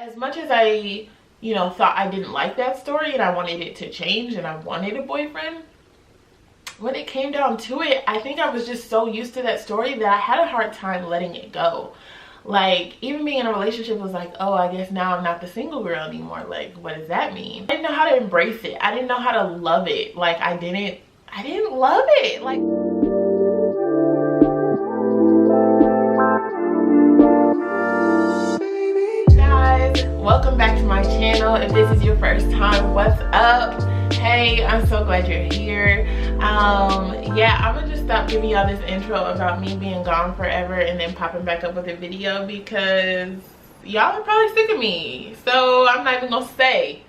As much as I, thought I didn't like that story and I wanted it to change and I wanted a boyfriend, when it came down to it, I think I was just so used to that story that I had a hard time letting it go. Like, even being in a relationship was like, oh, I guess now I'm not the single girl anymore. Like, what does that mean? I didn't know how to embrace it. I didn't know how to love it. Like, I didn't love it. Like, guys, welcome back to my channel. If this is your first time, what's up? Hey, I'm so glad you're here. Yeah, I'm gonna just stop giving y'all this intro about me being gone forever and then popping back up with a video because y'all are probably sick of me. So I'm not even gonna say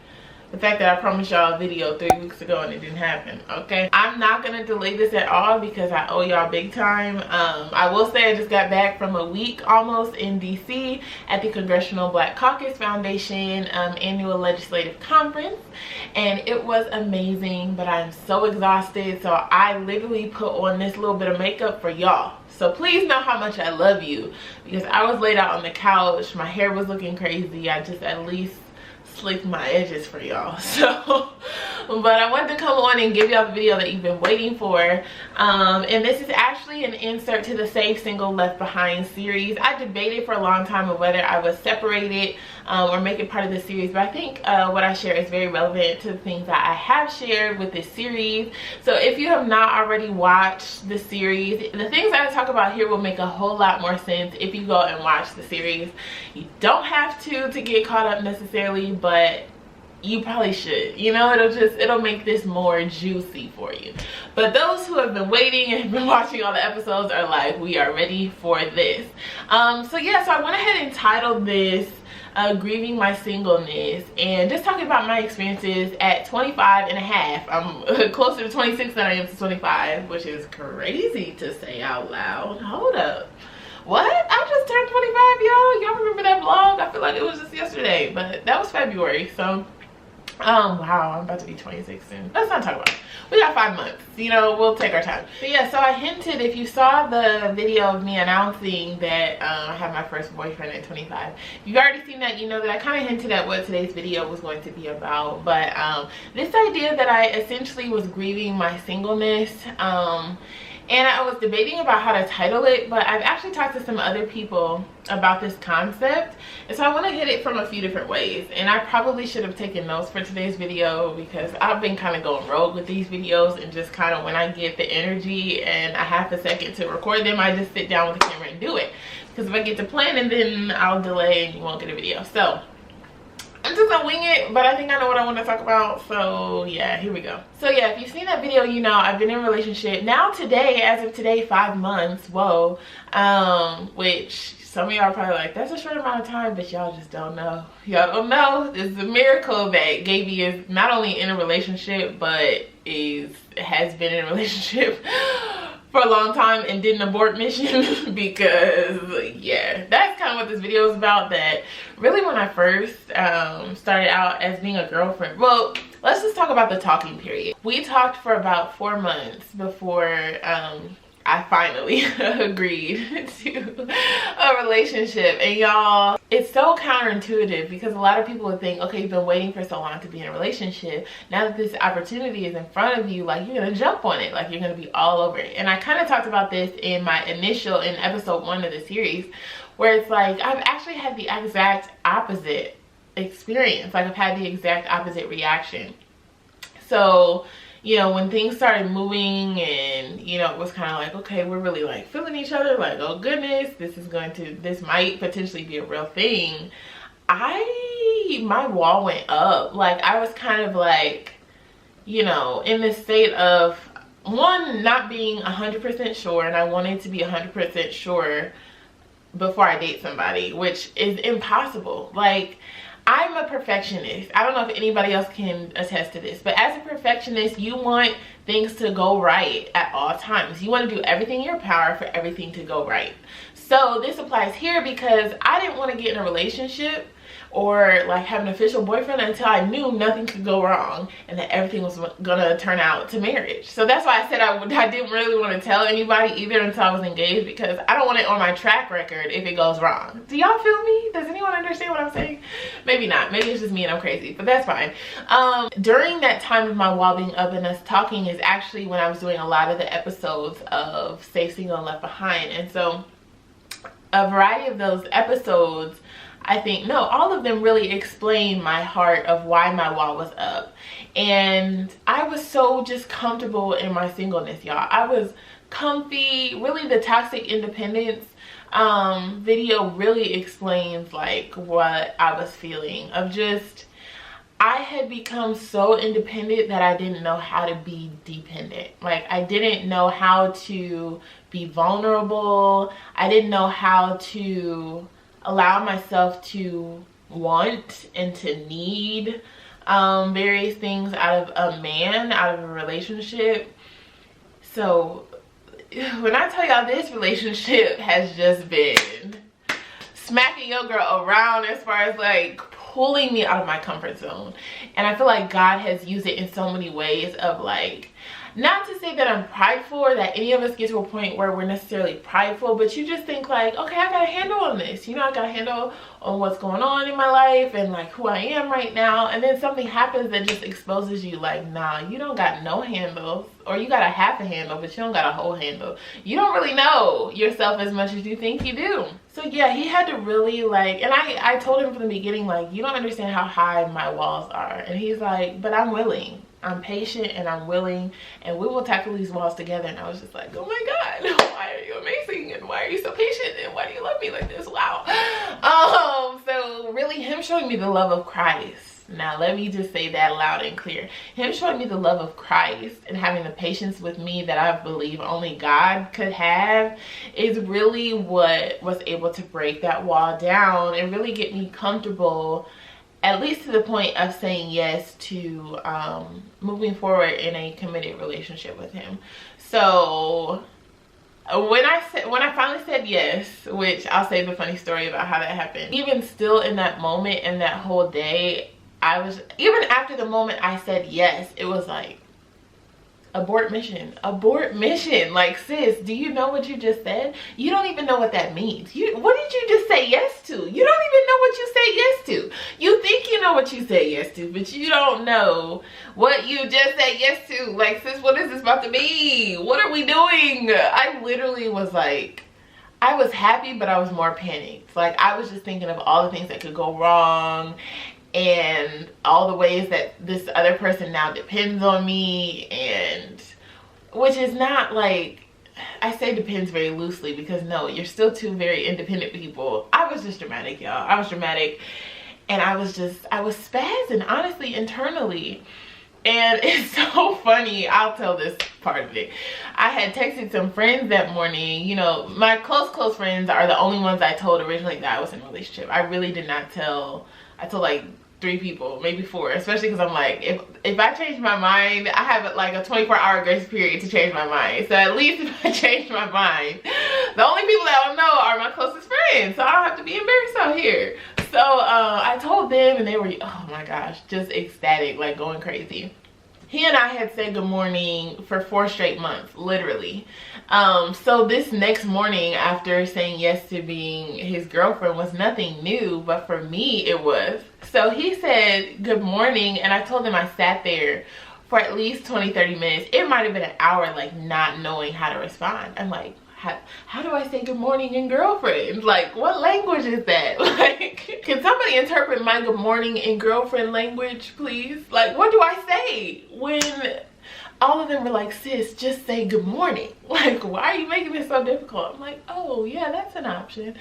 the fact that I promised y'all a video 3 weeks ago and it didn't happen, okay? I'm not gonna delay this at all because I owe y'all big time. I will say I just got back from a week almost in DC at the Congressional Black Caucus Foundation annual legislative conference, and it was amazing, but I'm so exhausted, so I literally put on this little bit of makeup for y'all. So please know how much I love you, because I was laid out on the couch, my hair was looking crazy. I just at least slick my edges for y'all. So but I wanted to come on and give y'all the video that you've been waiting for, and this is actually an insert to the Save Single Left Behind series. I debated for a long time of whether I would separate it or make it part of the series, but I think what I share is very relevant to the things that I have shared with this series. So if you have not already watched the series, the things that I talk about here will make a whole lot more sense if you go and watch the series. You don't have to get caught up necessarily, but you probably should. It'll make this more juicy for you. But those who have been waiting and have been watching all the episodes are like, we are ready for this. So I went ahead and titled this Grieving My Singleness, and just talking about my experiences at 25 and a half. I'm closer to 26 than I am to 25, which is crazy to say out loud. Hold up. What? I just turned 25, y'all. Y'all remember that vlog? I feel like it was just yesterday, but that was February. So wow, I'm about to be 26 soon. Let's not talk about it. We got 5 months, we'll take our time. But yeah, so I hinted, if you saw the video of me announcing that I have my first boyfriend at 25, if you've already seen that, you know that I kind of hinted at what today's video was going to be about. But this idea that I essentially was grieving my singleness, and I was debating about how to title it, but I've actually talked to some other people about this concept, and so I want to hit it from a few different ways. And I probably should have taken notes for today's video because I've been kind of going rogue with these videos, and just kind of when I get the energy and I have a second to record them, I just sit down with the camera and do it. Because if I get to planning, then I'll delay and you won't get a video. So I'm just gonna wing it, but I think I know what I want to talk about. So yeah, here we go. So yeah, if you've seen that video, I've been in a relationship now today, as of today, 5 months. Whoa. Which some of y'all are probably like, that's a short amount of time, but y'all just don't know. Y'all don't know. This is a miracle that Gaby is not only in a relationship, but has been in a relationship for a long time and did an abort mission. Because yeah, that's kind of what this video is about. That really, when I first started out as being a girlfriend, well, let's just talk about the talking period. We talked for about 4 months before I finally agreed to a relationship. And y'all, it's so counterintuitive because a lot of people would think, okay, you've been waiting for so long to be in a relationship. Now that this opportunity is in front of you, like, you're gonna jump on it, like you're gonna be all over it. And I kind of talked about this in episode 1 of the series, where it's like, I've actually had the exact opposite experience. Like, I've had the exact opposite reaction. So when things started moving and, it was kind of like, okay, we're really like feeling each other, like, oh goodness, this might potentially be a real thing. My wall went up. Like, I was kind of like, in this state of, one, not being 100% sure, and I wanted to be 100% sure before I date somebody, which is impossible. Like, I'm a perfectionist. I don't know if anybody else can attest to this, but as a perfectionist, you want things to go right at all times. You want to do everything in your power for everything to go right. So this applies here because I didn't want to get in a relationship or like have an official boyfriend until I knew nothing could go wrong and that everything was gonna turn out to marriage. So that's why I said I didn't really want to tell anybody either until I was engaged, because I don't want it on my track record if it goes wrong. Do y'all feel me? Does anyone understand what I'm saying? Maybe maybe not, maybe it's just me and I'm crazy, but that's fine. During that time of my wall being up and us talking is actually when I was doing a lot of the episodes of Stay Single and Left Behind. And so a variety of those episodes, I think, no, all of them really explain my heart of why my wall was up. And I was so just comfortable in my singleness, y'all. I was comfy. Really, the toxic independence video really explains like what I was feeling of just, I had become so independent that I didn't know how to be dependent. Like, I didn't know how to be vulnerable. I didn't know how to allow myself to want and to need various things out of a man, out of a relationship. So when I tell y'all, this relationship has just been smacking your girl around as far as like pulling me out of my comfort zone. And I feel like God has used it in so many ways of like, not to say that I'm prideful or that any of us get to a point where we're necessarily prideful, but you just think like, okay, I got a handle on this. You know, I got a handle on what's going on in my life and like who I am right now. And then something happens that just exposes you like, nah, you don't got no handles, or you got a half a handle, but you don't got a whole handle. You don't really know yourself as much as you think you do. So yeah, he had to really like, and I told him from the beginning, like, you don't understand how high my walls are. And he's like, but I'm willing. I'm patient and I'm willing, and we will tackle these walls together. And I was just like, oh my God, why are you amazing? And why are you so patient? And why do you love me like this? Wow. So really him showing me the love of Christ. Now let me just say that loud and clear. Him showing me the love of Christ and having the patience with me that I believe only God could have is really what was able to break that wall down and really get me comfortable, at least to the point of saying yes to moving forward in a committed relationship with him. So when I finally said yes, which I'll save a funny story about how that happened, even still in that moment and that whole day, I was, even after the moment I said yes, it was like, abort mission. Like, sis, do you know what you just said? You don't even know what that means. What did you just say yes to? You don't even know what you say yes to. You think you know what you say yes to, but you don't know what you just said yes to. Like, sis, what is this about to be? What are we doing? I literally was like, I was happy, but I was more panicked. Like, I was just thinking of all the things that could go wrong and all the ways that this other person now depends on me, and which is not like, I say depends very loosely because no, you're still two very independent people. I was just dramatic, y'all. I was dramatic, and I was spazzing, honestly, internally. And it's so funny, I'll tell this part of it. I had texted some friends that morning. You know, my close friends are the only ones I told originally that I was in a relationship. I really did not tell, I told like 3 people, maybe 4, especially because I'm like, if I change my mind, I have like a 24-hour grace period to change my mind. So at least if I change my mind, the only people that will know are my closest friends, so I don't have to be embarrassed out here. So I told them, and they were, oh my gosh, just ecstatic, like going crazy. He and I had said good morning for 4 straight months, literally. So this next morning, after saying yes to being his girlfriend, was nothing new, but for me it was. So he said good morning, and I told him I sat there for at least 20-30 minutes. It might have been an hour, like not knowing how to respond. I'm like, how do I say good morning in girlfriend? Like, what language is that? Like, can somebody interpret my good morning in girlfriend language, please? Like, what do I say when all of them were like, sis, just say good morning? Like, why are you making it so difficult? I'm like, oh yeah, that's an option.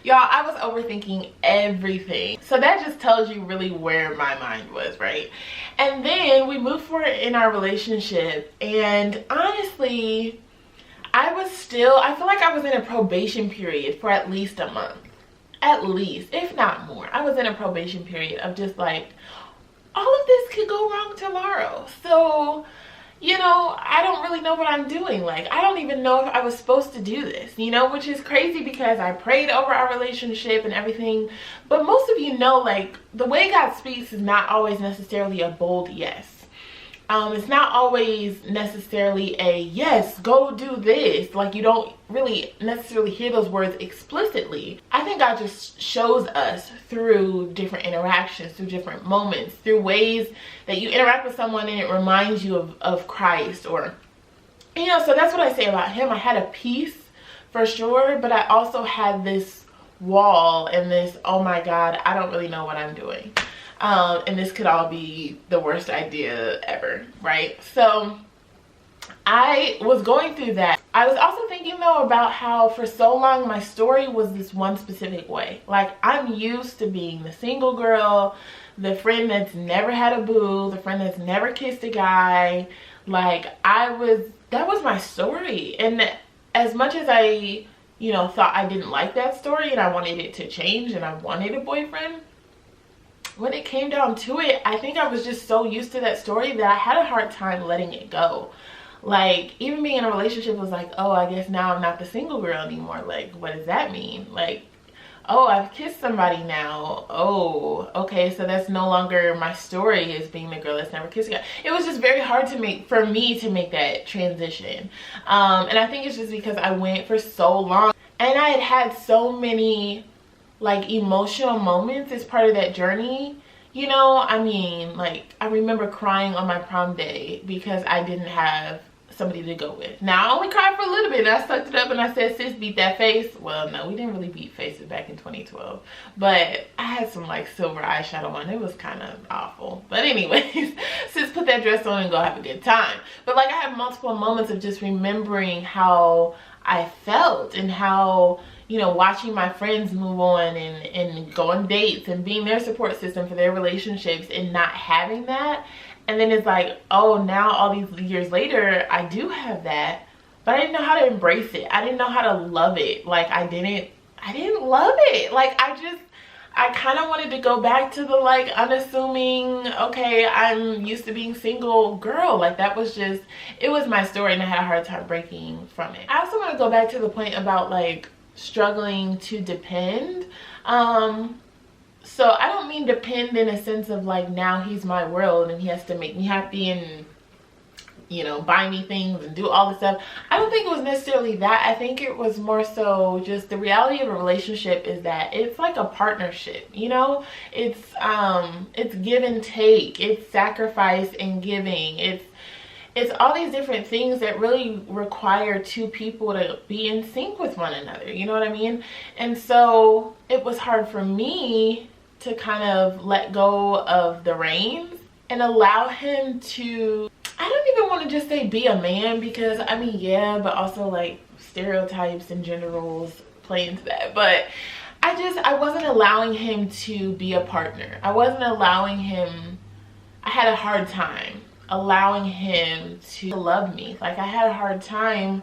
Y'all, I was overthinking everything. So that just tells you really where my mind was, right? And then we moved forward in our relationship, and honestly, I feel like I was in a probation period for at least a month. At least, if not more. I was in a probation period of just like, all of this could go wrong tomorrow. So, you know, I don't really know what I'm doing. Like, I don't even know if I was supposed to do this, you know, which is crazy because I prayed over our relationship and everything. But most of you know, like, the way God speaks is not always necessarily a bold yes. It's not always necessarily a yes, go do this. Like, you don't really necessarily hear those words explicitly. I think God just shows us through different interactions, through different moments, through ways that you interact with someone and it reminds you of Christ. Or, you know, so that's what I say about him. I had a peace for sure, but I also had this wall and this, oh my God, I don't really know what I'm doing. And this could all be the worst idea ever, right? So I was going through that. I was also thinking though about how for so long my story was this one specific way. Like, I'm used to being the single girl, the friend that's never had a boo, the friend that's never kissed a guy. Like, that was my story. And as much as I, you know, thought I didn't like that story and I wanted it to change and I wanted a boyfriend, when it came down to it, I think I was just so used to that story that I had a hard time letting it go. Like, even being in a relationship was like, oh, I guess now I'm not the single girl anymore. Like, what does that mean? Like, oh, I've kissed somebody now. Oh, okay, so that's no longer my story as being the girl that's never kissed a guy. It was just very hard for me to make that transition. And I think it's just because I went for so long and I had so many like emotional moments as part of that journey. You know, I mean, like, I remember crying on my prom day because I didn't have somebody to go with. Now, I only cried for a little bit and I sucked it up and I said, sis, beat that face. Well, no, we didn't really beat faces back in 2012, but I had some like silver eyeshadow on. It was kind of awful, but anyways, sis, put that dress on and go have a good time. But like, I had multiple moments of just remembering how I felt and how, you know, watching my friends move on and go on dates and being their support system for their relationships and not having that. And then it's like, oh, now all these years later, I do have that, but I didn't know how to embrace it. I didn't know how to love it. Like, I didn't love it. Like, I kind of wanted to go back to the like unassuming, okay, I'm used to being single girl. Like, that was just, it was my story and I had a hard time breaking from it. I also want to go back to the point about like struggling to depend. So I don't mean depend in a sense of like, now he's my world and he has to make me happy and, you know, buy me things and do all this stuff. I don't think it was necessarily that. I think it was more so just the reality of a relationship is that it's like a partnership, you know? It's give and take, it's sacrifice and giving, it's all these different things that really require two people to be in sync with one another, you know what I mean? And so it was hard for me to kind of let go of the reins and allow him to, I don't even want to just say be a man, because I mean, yeah, but also like stereotypes and gender roles play into that. But I wasn't allowing him to be a partner. I wasn't allowing him, I had a hard time allowing him to love me. Like, I had a hard time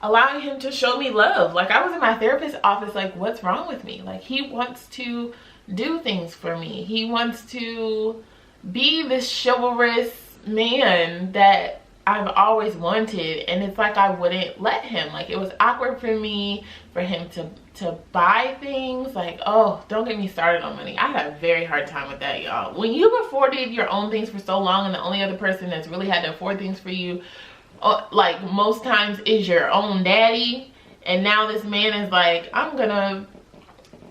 allowing him to show me love. Like, I was in my therapist's office like, what's wrong with me? Like, he wants to do things for me. He wants to be this chivalrous man that I've always wanted, and it's like I wouldn't let him. Like, it was awkward for me for him to buy things. Like, oh, don't get me started on money. I had a very hard time with that, y'all. When you've afforded your own things for so long and the only other person that's really had to afford things for you, like most times, is your own daddy, and now this man is like, I'm gonna,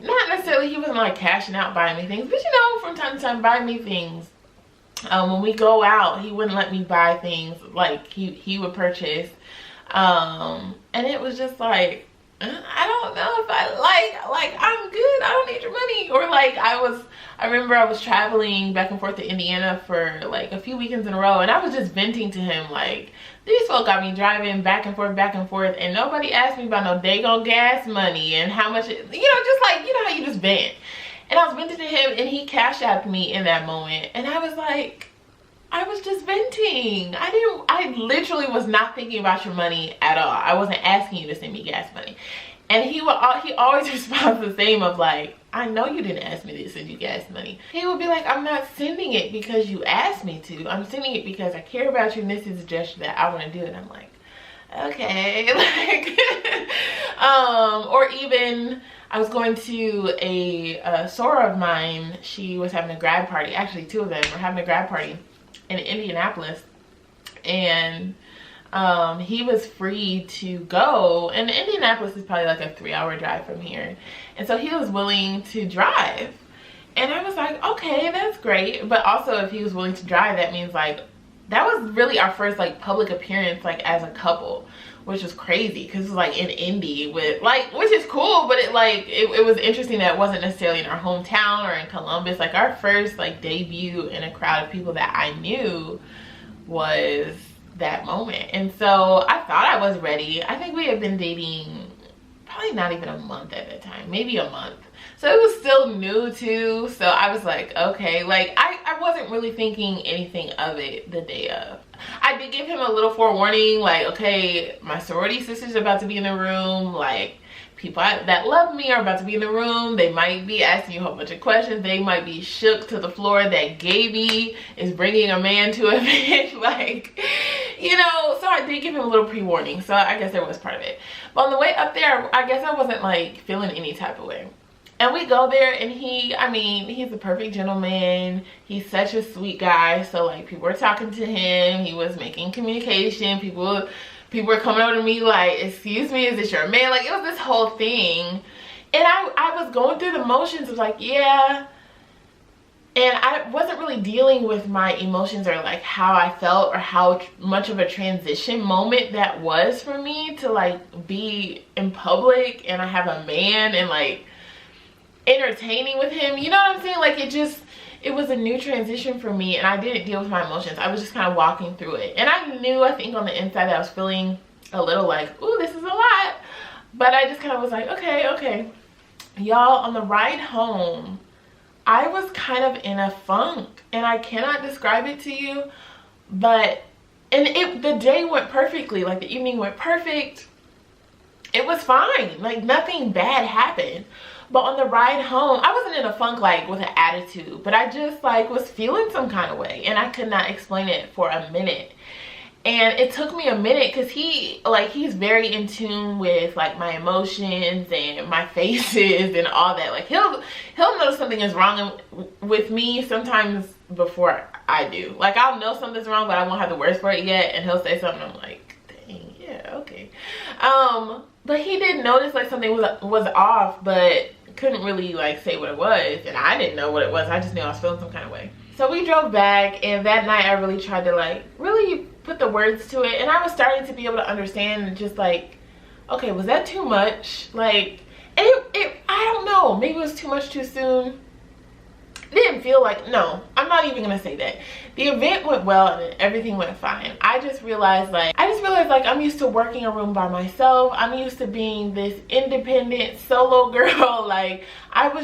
not necessarily, he wasn't like cashing out buying me things, but you know, from time to time buy me things. When we go out, he wouldn't let me buy things. Like, he would purchase, and it was just like, I don't know if I like I'm good, I don't need your money. Or like, I remember I was traveling back and forth to Indiana for like a few weekends in a row, and I was just venting to him like, these folk got me driving back and forth, and nobody asked me about no daggone gas money and how much it, you know, just like, you know how you just vent. And I was venting to him, and he cashed out me in that moment, and I was like, I was just venting. I literally was not thinking about your money at all. I wasn't asking you to send me gas money. And he always responds the same of like, I know you didn't ask me to send you gas money. He would be like, I'm not sending it because you asked me to. I'm sending it because I care about you and this is a gesture that I want to do. And I'm like, okay. Like, or even I was going to a soror of mine. She was having a grad party. Actually, two of them were having a grad party in Indianapolis. and he was free to go, and Indianapolis is probably like a 3-hour drive from here, and so he was willing to drive. And I was like, okay, that's great. But also, if he was willing to drive, that means like that was really our first like public appearance like as a couple, which was crazy because it was like in Indy with like, which is cool, but it was interesting that it wasn't necessarily in our hometown or in Columbus. Like our first like debut in a crowd of people that I knew was that moment. And so I thought I was ready. I think we had been dating probably not even a month at that time, maybe a month. So it was still new too. So I was like, okay, like I wasn't really thinking anything of it the day of. I did give him a little forewarning, like, okay, my sorority sister's about to be in the room, like people that love me are about to be in the room. They might be asking you a whole bunch of questions. They might be shook to the floor that Gaby is bringing a man to a event, like, you know. So I did give him a little pre-warning, so I guess that was part of it. But on the way up there, I guess I wasn't like feeling any type of way. And we go there, and he's a perfect gentleman. He's such a sweet guy. So like people were talking to him. He was making communication. People were coming over to me like, excuse me, is this your man? Like it was this whole thing. And I was going through the motions of like, yeah. And I wasn't really dealing with my emotions or like how I felt or how much of a transition moment that was for me to like be in public and I have a man and like entertaining with him, you know what I'm saying? Like it was a new transition for me, and I didn't deal with my emotions. I was just kind of walking through it, and I knew, I think on the inside, that I was feeling a little like, ooh, this is a lot. But I just kind of was like, okay. Y'all, on the ride home, I was kind of in a funk, and I cannot describe it to you, but the day went perfectly. Like the evening went perfect. It was fine. Like nothing bad happened. But on the ride home, I wasn't in a funk like with an attitude, but I just like was feeling some kind of way, and I could not explain it for a minute. And it took me a minute because he's very in tune with like my emotions and my faces and all that. Like he'll know something is wrong with me sometimes before I do. Like I'll know something's wrong, but I won't have the words for it yet, and he'll say something, I'm like, dang, yeah, okay. But he did notice like something was off, but couldn't really like say what it was, and I didn't know what it was. I just knew I was feeling some kind of way. So we drove back, and that night I really tried to like really put the words to it, and I was starting to be able to understand just like, okay, was that too much? Like it I don't know, maybe it was too much too soon. It didn't feel like, no, I'm not even gonna say that. The event went well and everything went fine. I just realized like I'm used to working a room by myself. I'm used to being this independent solo girl. Like I'm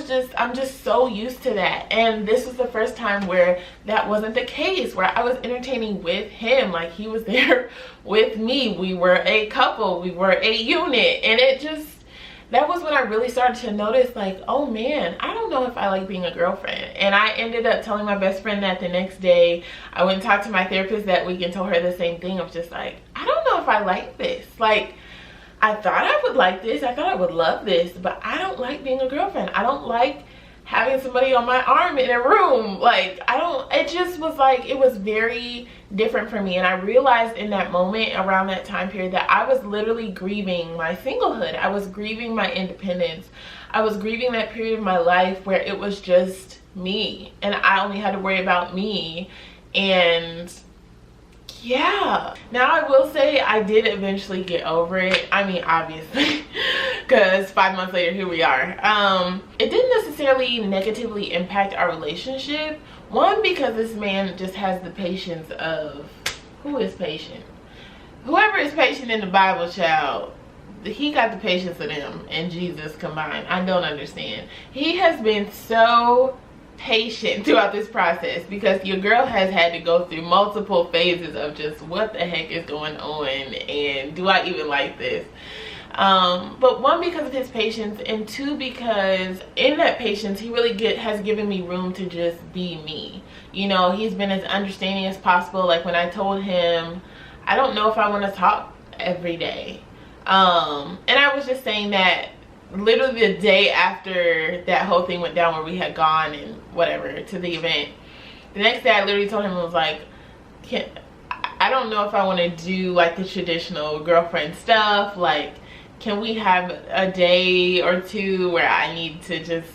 just so used to that. And this was the first time where that wasn't the case, where I was entertaining with him. Like he was there with me. We were a couple, we were a unit, and that was when I really started to notice like, oh man, I don't know if I like being a girlfriend. And I ended up telling my best friend that the next day. I went and talked to my therapist that week and told her the same thing. I was just like, I don't know if I like this. Like I thought I would like this, I thought I would love this, but I don't like being a girlfriend. I don't like having somebody on my arm in a room. Like it just was like, it was very different for me. And I realized in that moment, around that time period, that I was literally grieving my singlehood. I was grieving my independence. I was grieving that period of my life where it was just me, and I only had to worry about me. And yeah, now I will say I did eventually get over it. I mean, obviously, because 5 months later, here we are. It didn't necessarily negatively impact our relationship. One, because this man just has the patience of, who is patient? Whoever is patient in the Bible, child, he got the patience of them and Jesus combined. I don't understand. He has been so patient throughout this process, because your girl has had to go through multiple phases of just what the heck is going on, and do I even like this? But one, because of his patience, and two, because in that patience he really has given me room to just be me. You know, he's been as understanding as possible. Like when I told him I don't know if I want to talk every day, and I was just saying that literally the day after that whole thing went down, where we had gone and whatever to the event, the next day I literally told him, I was like, I I don't know if I want to do like the traditional girlfriend stuff. Like, can we have a day or two where I need to just,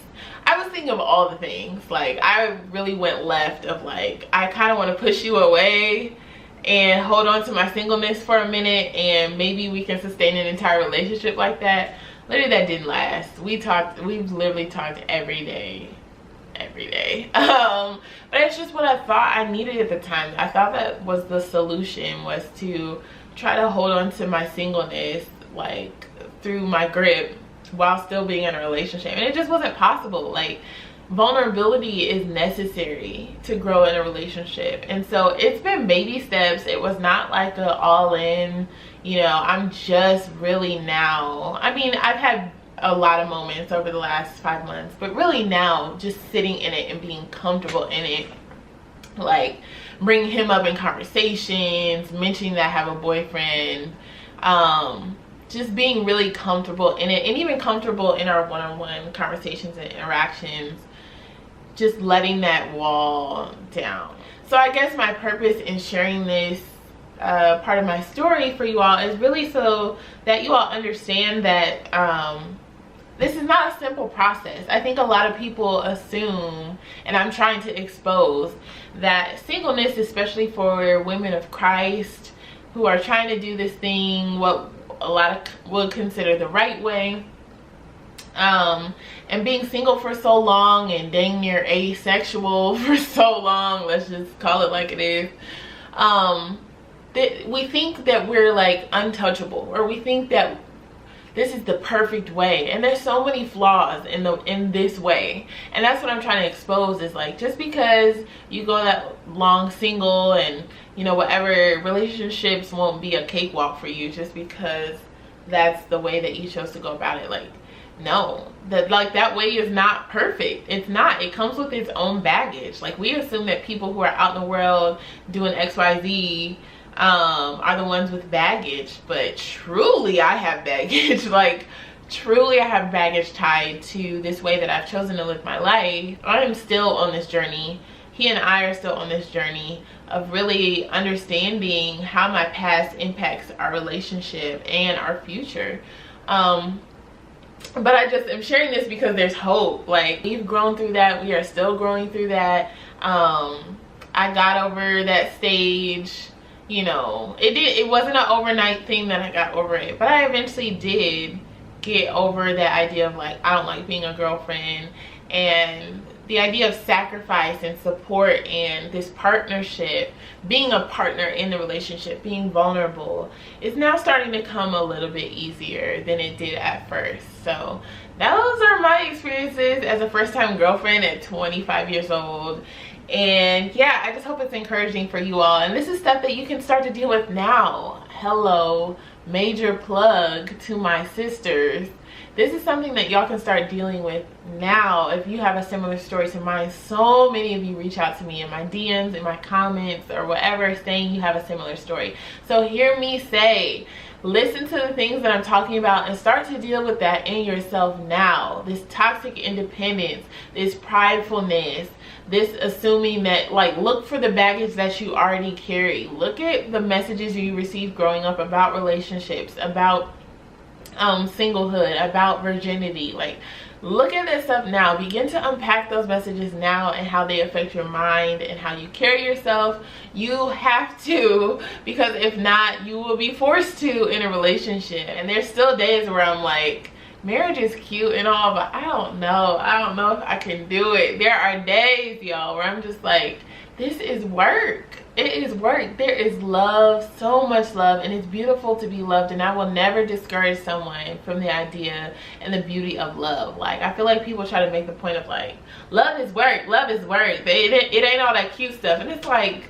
I was thinking of all the things. Like, I really went left of like, I kind of want to push you away and hold on to my singleness for a minute, and maybe we can sustain an entire relationship like that. Literally, that didn't last. We've literally talked every day. But it's just what I thought I needed at the time. I thought that was the solution, was to try to hold on to my singleness like through my grip while still being in a relationship, and it just wasn't possible. Like, vulnerability is necessary to grow in a relationship, and so it's been baby steps. It was not like a all-in, you know, I'm just really now, I mean, I've had a lot of moments over the last 5 months, but really now just sitting in it and being comfortable in it, like bringing him up in conversations, mentioning that I have a boyfriend, just being really comfortable in it, and even comfortable in our one-on-one conversations and interactions, just letting that wall down. So I guess my purpose in sharing this part of my story for you all is really so that you all understand that this is not a simple process. I think a lot of people assume, and I'm trying to expose, that singleness, especially for women of Christ who are trying to do this thing what a lot of would consider the right way, and being single for so long and dang near asexual for so long, let's just call it like it is, that we think that we're like untouchable, or we think that this is the perfect way, and there's so many flaws in this way. And that's what I'm trying to expose, is like, just because you go that long single and, you know, whatever, relationships won't be a cakewalk for you just because that's the way that you chose to go about it. Like, no, that way is not perfect. It's not. It comes with its own baggage. Like, we assume that people who are out in the world doing XYZ are the ones with baggage, but truly I have baggage. Like, truly I have baggage tied to this way that I've chosen to live my life. I am still on this journey. He and I are still on this journey of really understanding how my past impacts our relationship and our future. But I just am sharing this because there's hope. Like, we've grown through that. We are still growing through that. I got over that stage. You know, it wasn't an overnight thing that I got over it, but I eventually did get over that idea of like, I don't like being a girlfriend, and the idea of sacrifice and support and this partnership, being a partner in the relationship, being vulnerable, is now starting to come a little bit easier than it did at first. So those are my experiences as a first-time girlfriend at 25 years old. And yeah, I just hope it's encouraging for you all, and this is stuff that you can start to deal with now. Hello, major plug to my sisters. This is something that y'all can start dealing with now if you have a similar story to mine. So many of you reach out to me in my DMs, in my comments, or whatever, saying you have a similar story. So hear me say, listen to the things that I'm talking about and start to deal with that in yourself now. This toxic independence, this pridefulness, this assuming that, like, look for the baggage that you already carry. Look at the messages you received growing up about relationships, about singlehood, about virginity. Like, look at this stuff now. Begin to unpack those messages now and how they affect your mind and how you carry yourself. You have to, because if not, you will be forced to in a relationship. And there's still days where I'm like, marriage is cute and all, but I don't know if I can do it. There are days, y'all, where I'm just like, this is work. It is work. There is love, so much love, and it's beautiful to be loved, and I will never discourage someone from the idea and the beauty of love. Like, I feel like people try to make the point of like, love is work, love is work. It ain't all that cute stuff. And it's like,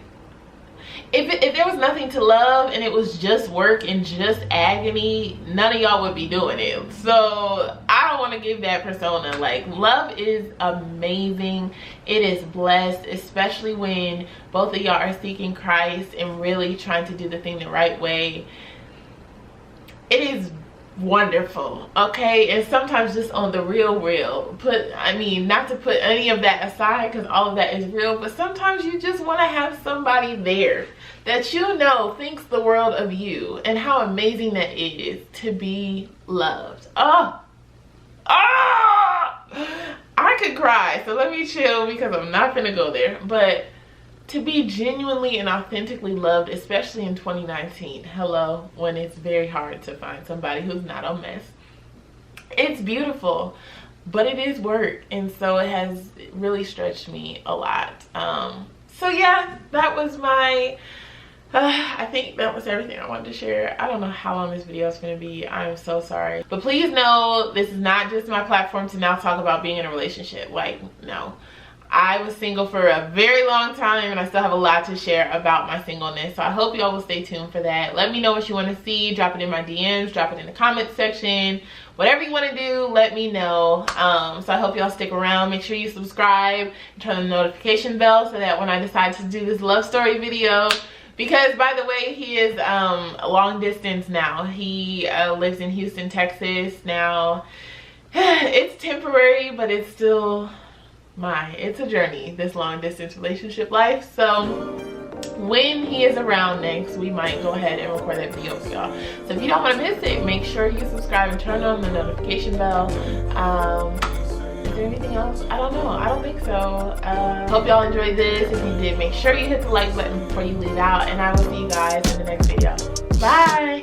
if there was nothing to love and it was just work and just agony, none of y'all would be doing it. So I don't want to give that persona. Like, love is amazing. It is blessed, especially when both of y'all are seeking Christ and really trying to do the thing the right way. It is wonderful, okay? And sometimes just on the real, I mean, not to put any of that aside, because all of that is real, but sometimes you just want to have somebody there that you know thinks the world of you, and how amazing that is to be loved. I could cry, so let me chill because I'm not gonna go there. But to be genuinely and authentically loved, especially in 2019, hello, when it's very hard to find somebody who's not a mess, it's beautiful, but it is work, and so it has really stretched me a lot. So yeah, that was my I think that was everything I wanted to share. I don't know how long this video is going to be. I'm so sorry. But please know, this is not just my platform to now talk about being in a relationship. Like, no. I was single for a very long time, and I still have a lot to share about my singleness. So I hope y'all will stay tuned for that. Let me know what you want to see. Drop it in my DMs. Drop it in the comment section. Whatever you want to do, let me know. So I hope y'all stick around. Make sure you subscribe and turn on the notification bell so that when I decide to do this love story video, because by the way, he is long distance now. He lives in Houston, Texas now. It's temporary, but it's still it's a journey, this long distance relationship life. So when he is around next, we might go ahead and record that video for y'all. So if you don't want to miss it, make sure you subscribe and turn on the notification bell. Is there anything else? I don't know. I don't think so. Hope y'all enjoyed this. If you did, make sure you hit the like button before you leave out, and I will see you guys in the next video. Bye.